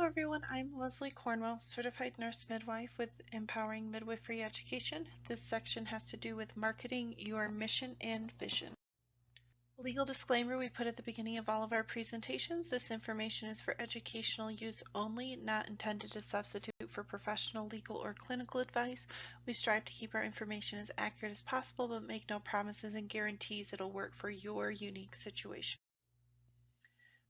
everyone, I'm Leslie Cornwell, Certified Nurse Midwife with Empowering Midwifery Education. This section has to do with marketing your mission and vision. Legal disclaimer we put at the beginning of all of our presentations. This information is for educational use only, not intended to substitute for professional, legal, or clinical advice. We strive to keep our information as accurate as possible, but make no promises and guarantees it'll work for your unique situation.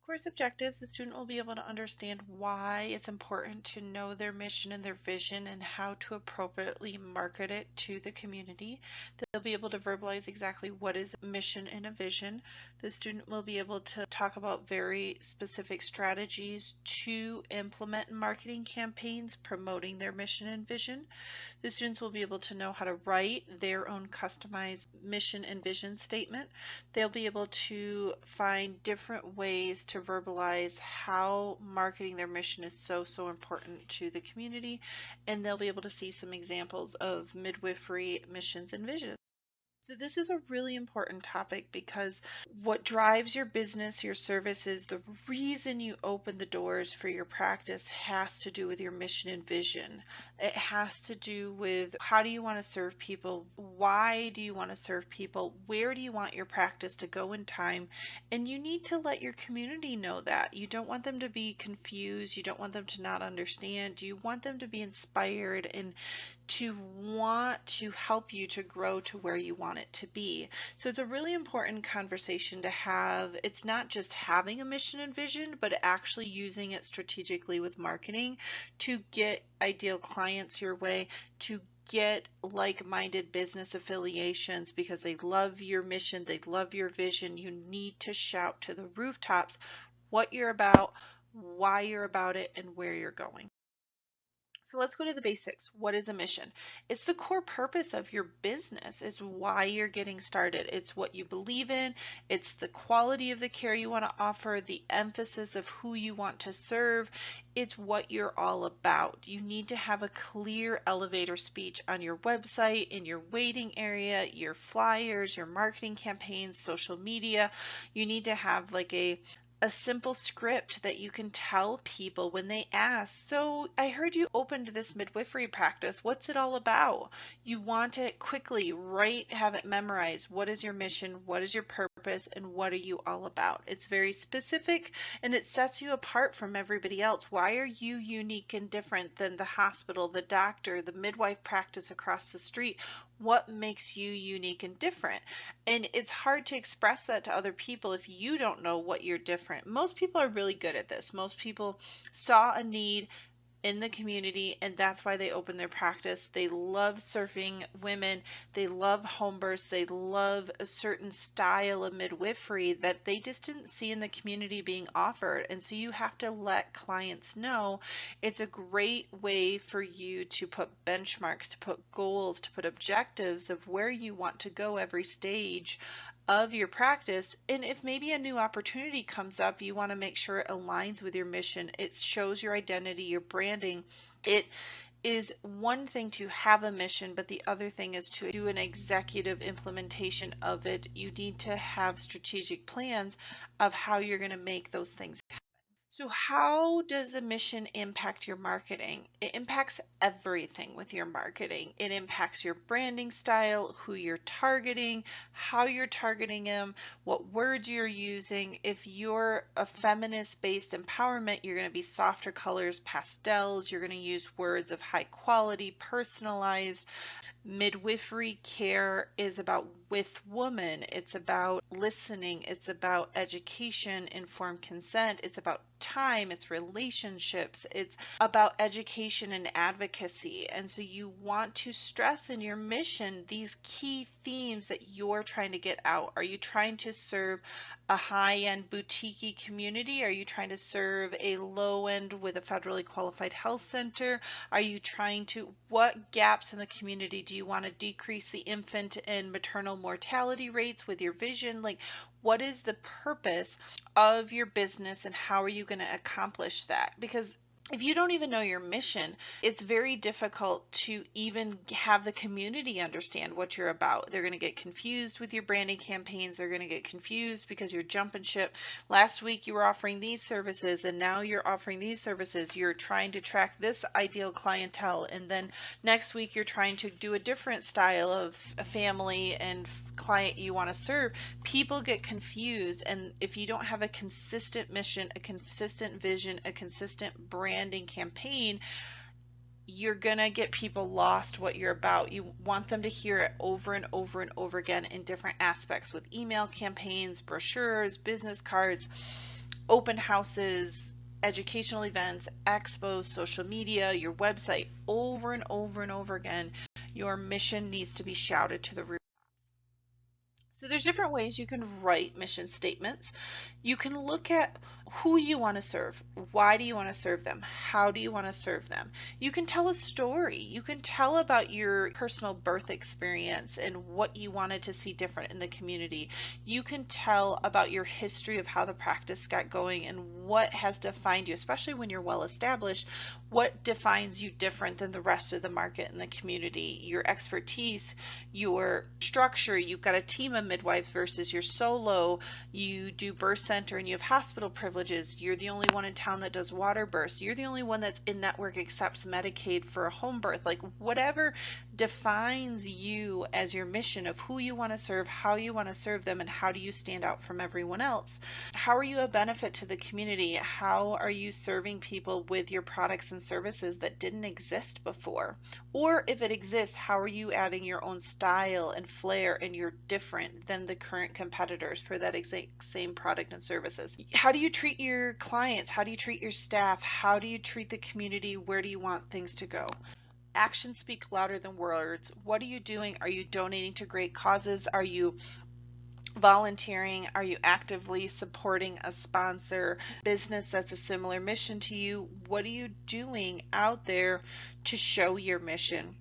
Course objectives, the student will be able to understand why it's important to know their mission and their vision and how to appropriately market it to the community. They'll be able to verbalize exactly what is a mission and a vision. The student will be able to talk about very specific strategies to implement marketing campaigns promoting their mission and vision. The students will be able to know how to write their own customized mission and vision statement. They'll be able to find different ways to verbalize how marketing their mission is so important to the community, and they'll be able to see some examples of midwifery missions and visions. So this is a really important topic because what drives your business, your services, the reason you open the doors for your practice has to do with your mission and vision. It has to do with how do you want to serve people? Why do you want to serve people? Where do you want your practice to go in time? And you need to let your community know that. You don't want them to be confused. You don't want them to not understand. You want them to be inspired and to want to help you to grow to where you want it to be. So it's a really important conversation to have. It's not just having a mission and vision, but actually using it strategically with marketing to get ideal clients your way, to get like-minded business affiliations because they love your mission, they love your vision. You need to shout to the rooftops what you're about, why you're about it, and where you're going. So let's go to the basics. What is a mission? It's the core purpose of your business. It's why you're getting started. It's what you believe in. It's the quality of the care you want to offer, the emphasis of who you want to serve. It's what you're all about. You need to have a clear elevator speech on your website, in your waiting area, your flyers, your marketing campaigns, social media. You need to have like a simple script that you can tell people when they ask, so I heard you opened this midwifery practice. What's it all about? You want it quickly, right? Have it memorized. What is your mission? What is your purpose? And what are you all about? It's very specific and it sets you apart from everybody else. Why are you unique and different than the hospital, the doctor, the midwife practice across the street? What makes you unique and different? And it's hard to express that to other people if you don't know what you're different. Most people are really good at this. Most people saw a need in the community and that's why they open their practice. They love serving women, they love home births, they love a certain style of midwifery that they just didn't see in the community being offered. And so you have to let clients know it's a great way for you to put benchmarks, to put goals, to put objectives of where you want to go every stage of your practice. And if maybe a new opportunity comes up, you want to make sure it aligns with your mission. It shows your identity, your branding. It is one thing to have a mission, but the other thing is to do an executive implementation of it. You need to have strategic plans of how you're going to make those things happen. So how does a mission impact your marketing? It impacts everything with your marketing. It impacts your branding style, who you're targeting, how you're targeting them, what words you're using. If you're a feminist-based empowerment, you're going to be softer colors, pastels. You're going to use words of high quality, personalized. Midwifery care is about with woman. It's about listening. It's about education, informed consent. It's about time. It's relationships. It's about education and advocacy. And so you want to stress in your mission these key themes that you're trying to get out. Are you trying to serve a high-end boutique community? Are you trying to serve a low-end with a federally qualified health center? Are you trying to, what gaps in the community do you want to decrease the infant and maternal mortality rates with your vision? Like, what is the purpose of your business and how are you going to accomplish that? Because If you don't even know your mission, it's very difficult to even have the community understand what you're about. They're going to get confused with your branding campaigns. They're going to get confused because you're jumping ship. Last week you were offering these services and now you're offering these services. You're trying to track this ideal clientele, and then next week you're trying to do a different style of a family and client you want to serve. People get confused, and if you don't have a consistent mission, a consistent vision, a consistent branding campaign, you're gonna get people lost what you're about. You want them to hear it over and over and over again in different aspects, with email campaigns, brochures, business cards, open houses, educational events, expos, social media, your website, over and over and over again. Your mission needs to be shouted to the roof. So there's different ways you can write mission statements. You can look at who you want to serve. Why do you want to serve them? How do you want to serve them? You can tell a story. You can tell about your personal birth experience and what you wanted to see different in the community. You can tell about your history of how the practice got going and what has defined you, especially when you're well established. What defines you different than the rest of the market and the community? Your expertise, your structure. You've got a team of midwives versus your solo. You do birth center and you have hospital privileges. You're the only one in town that does water births. You're the only one that's in network accepts Medicaid for a home birth. Like, whatever defines you as your mission of who you want to serve, how you want to serve them, and how do you stand out from everyone else. How are you a benefit to the community? How are you serving people with your products and services that didn't exist before? Or if it exists, how are you adding your own style and flair, and you're different than the current competitors for that exact same product and services? How do you treat your clients? How do you treat your staff? How do you treat the community? Where do you want things to go? Actions speak louder than words. What are you doing? Are you donating to great causes? Are you volunteering? Are you actively supporting a sponsor business that's a similar mission to you? What are you doing out there to show your mission?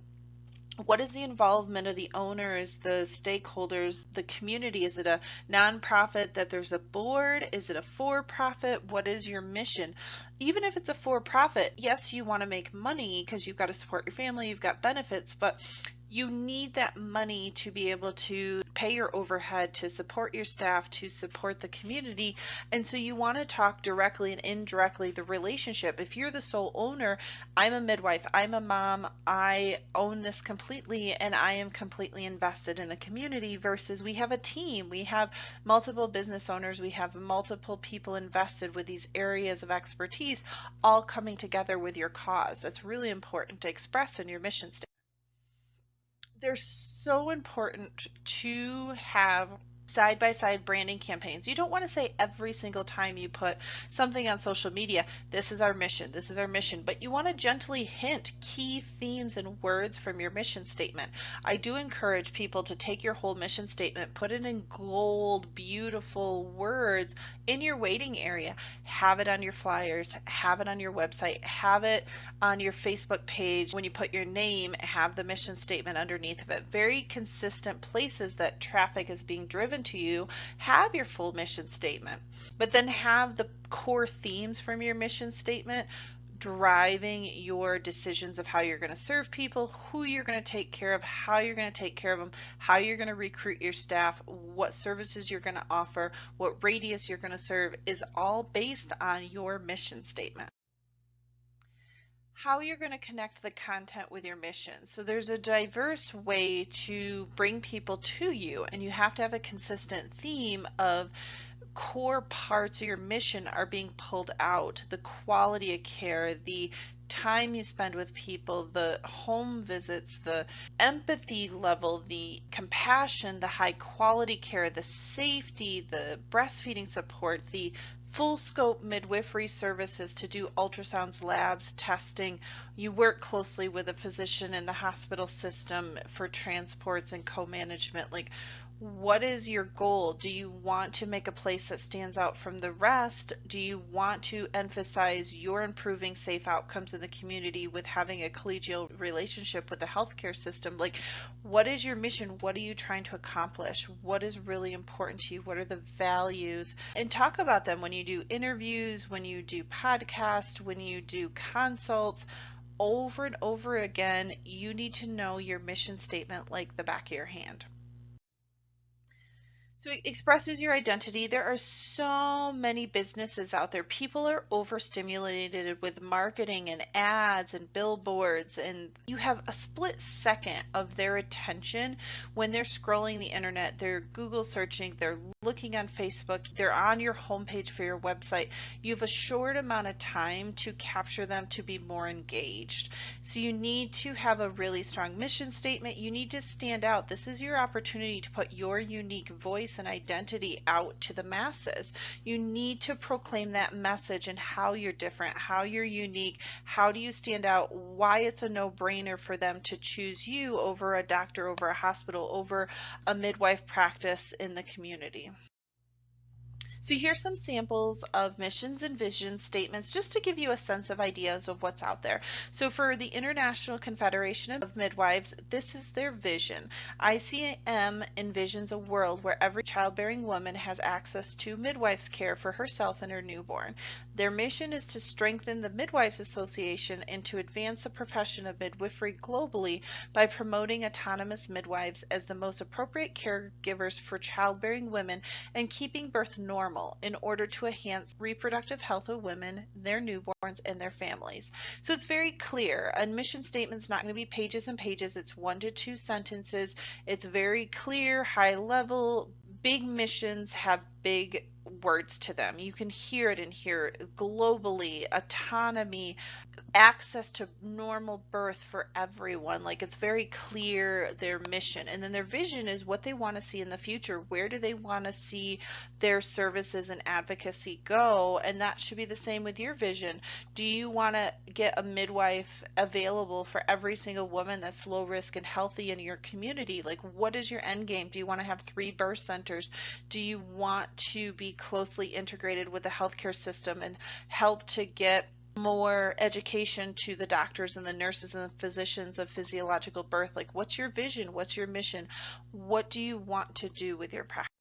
What is the involvement of the owners, the stakeholders, the community? Is it a nonprofit that there's a board? Is it a for-profit? What is your mission? Even if it's a for-profit, yes, you want to make money because you've got to support your family, you've got benefits, but you need that money to be able to pay your overhead, to support your staff, to support the community. And so you want to talk directly and indirectly the relationship. If you're the sole owner, I'm a midwife, I'm a mom, I own this completely, and I am completely invested in the community, versus we have a team, we have multiple business owners, we have multiple people invested with these areas of expertise, all coming together with your cause. That's really important to express in your mission statement. They're so important to have side-by-side branding campaigns. You don't want to say every single time you put something on social media, this is our mission, this is our mission, but you want to gently hint key themes and words from your mission statement. I do encourage people to take your whole mission statement, put it in gold, beautiful words in your waiting area, have it on your flyers, have it on your website, have it on your Facebook page. When you put your name, have the mission statement underneath of it. Very consistent places that traffic is being driven to you, have your full mission statement, but then have the core themes from your mission statement driving your decisions of how you're going to serve people, who you're going to take care of, how you're going to take care of them, how you're going to recruit your staff, what services you're going to offer, what radius you're going to serve, is all based on your mission statement. How you're going to connect the content with your mission. So there's a diverse way to bring people to you, and you have to have a consistent theme of core parts of your mission are being pulled out. The quality of care, the time you spend with people, the home visits, the empathy level, the compassion, the high quality care, the safety, the breastfeeding support, the full scope midwifery services to do ultrasounds, labs, testing. You work closely with a physician in the hospital system for transports and co-management. Like, What is your goal? Do you want to make a place that stands out from the rest? Do you want to emphasize your improving safe outcomes in the community with having a collegial relationship with the healthcare system? Like, what is your mission? What are you trying to accomplish? What is really important to you? What are the values? And talk about them when you do interviews, when you do podcasts, when you do consults. Over and over again, you need to know your mission statement like the back of your hand. So it expresses your identity. There are so many businesses out there. People are overstimulated with marketing and ads and billboards, and you have a split second of their attention when they're scrolling the internet, they're Google searching, they're looking on Facebook, they're on your homepage for your website. You have a short amount of time to capture them to be more engaged. So you need to have a really strong mission statement. You need to stand out. This is your opportunity to put your unique voice and identity out to the masses. You need to proclaim that message and how you're different, how you're unique, how do you stand out, why it's a no-brainer for them to choose you over a doctor, over a hospital, over a midwife practice in the community. So here's some samples of missions and vision statements just to give you a sense of ideas of what's out there. So for the International Confederation of Midwives, this is their vision. ICM envisions a world where every childbearing woman has access to midwife's care for herself and her newborn. Their mission is to strengthen the Midwives Association and to advance the profession of midwifery globally by promoting autonomous midwives as the most appropriate caregivers for childbearing women and keeping birth normal in order to enhance reproductive health of women, their newborns, and their families. So it's very clear. A mission statement is not going to be pages and pages. It's 1 to 2 sentences. It's very clear, high level. Big missions have big words to them. You can hear it in here. Globally, autonomy, access to normal birth for everyone. Like, it's very clear their mission. And then their vision is what they want to see in the future. Where do they want to see their services and advocacy go? And that should be the same with your vision. Do you want to get a midwife available for every single woman that's low risk and healthy in your community? Like, what is your end game? Do you want to have 3 birth centers? Do you want to be closely integrated with the healthcare system and help to get more education to the doctors and the nurses and the physicians of physiological birth? Like, what's your vision? What's your mission? What do you want to do with your practice?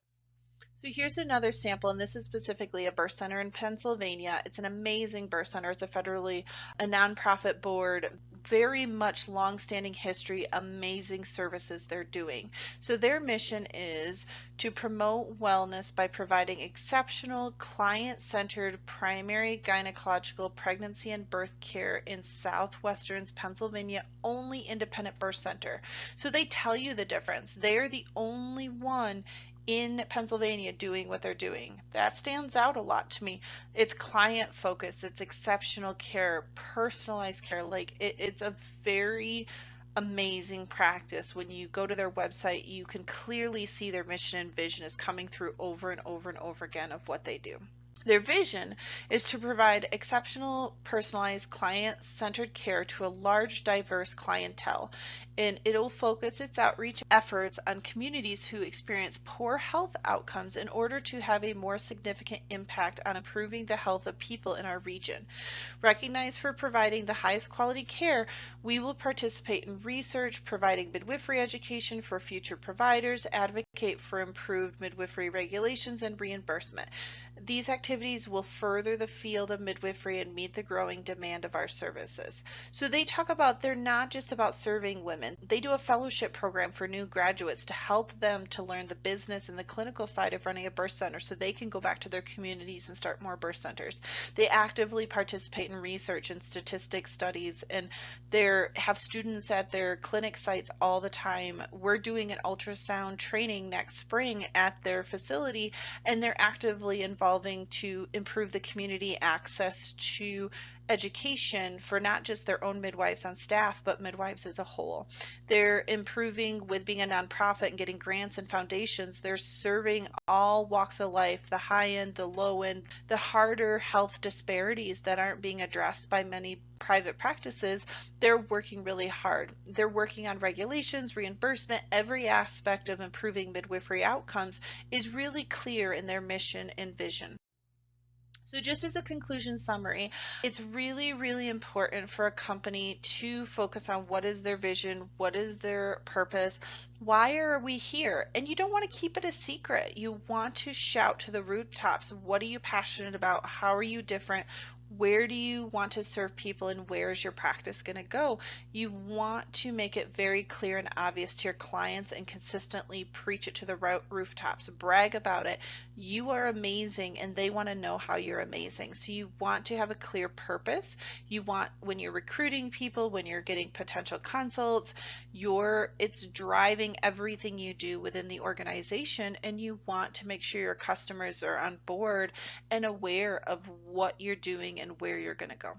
So here's another sample, and this is specifically a birth center in Pennsylvania. It's an amazing birth center. It's a nonprofit board, very much long-standing history, amazing services they're doing. So their mission is to promote wellness by providing exceptional client-centered primary gynecological pregnancy and birth care in Southwestern Pennsylvania, only independent birth center. So they tell you the difference. They're the only one in Pennsylvania doing what they're doing. That stands out a lot to me. It's client focused, it's exceptional care, personalized care. Like, it's a very amazing practice. When you go to their website, you can clearly see their mission and vision is coming through over and over and over again of what they do. Their vision is to provide exceptional, personalized, client-centered care to a large, diverse clientele, and it'll focus its outreach efforts on communities who experience poor health outcomes in order to have a more significant impact on improving the health of people in our region. Recognized for providing the highest quality care, we will participate in research, providing midwifery education for future providers, advocate for improved midwifery regulations and reimbursement. These activities will further the field of midwifery and meet the growing demand of our services. So they talk about, they're not just about serving women. They do a fellowship program for new graduates to help them to learn the business and the clinical side of running a birth center so they can go back to their communities and start more birth centers. They actively participate in research and statistics studies, and they have students at their clinic sites all the time. We're doing an ultrasound training next spring at their facility, and they're actively involving to improve the community access to education for not just their own midwives on staff, but midwives as a whole. They're improving with being a nonprofit and getting grants and foundations. They're serving all walks of life, the high end, the low end, the harder health disparities that aren't being addressed by many private practices. They're working really hard. They're working on regulations, reimbursement, every aspect of improving midwifery outcomes is really clear in their mission and vision. So just as a conclusion summary, it's really, really important for a company to focus on what is their vision, what is their purpose, why are we here? And you don't want to keep it a secret. You want to shout to the rooftops. What are you passionate about? How are you different? Where do you want to serve people, and where is your practice going to go? You want to make it very clear and obvious to your clients and consistently preach it to the rooftops. Brag about it. You are amazing, and they want to know how you're amazing. So you want to have a clear purpose. You want, when you're recruiting people, when you're getting potential consults, it's driving everything you do within the organization, and you want to make sure your customers are on board and aware of what you're doing and where you're going to go.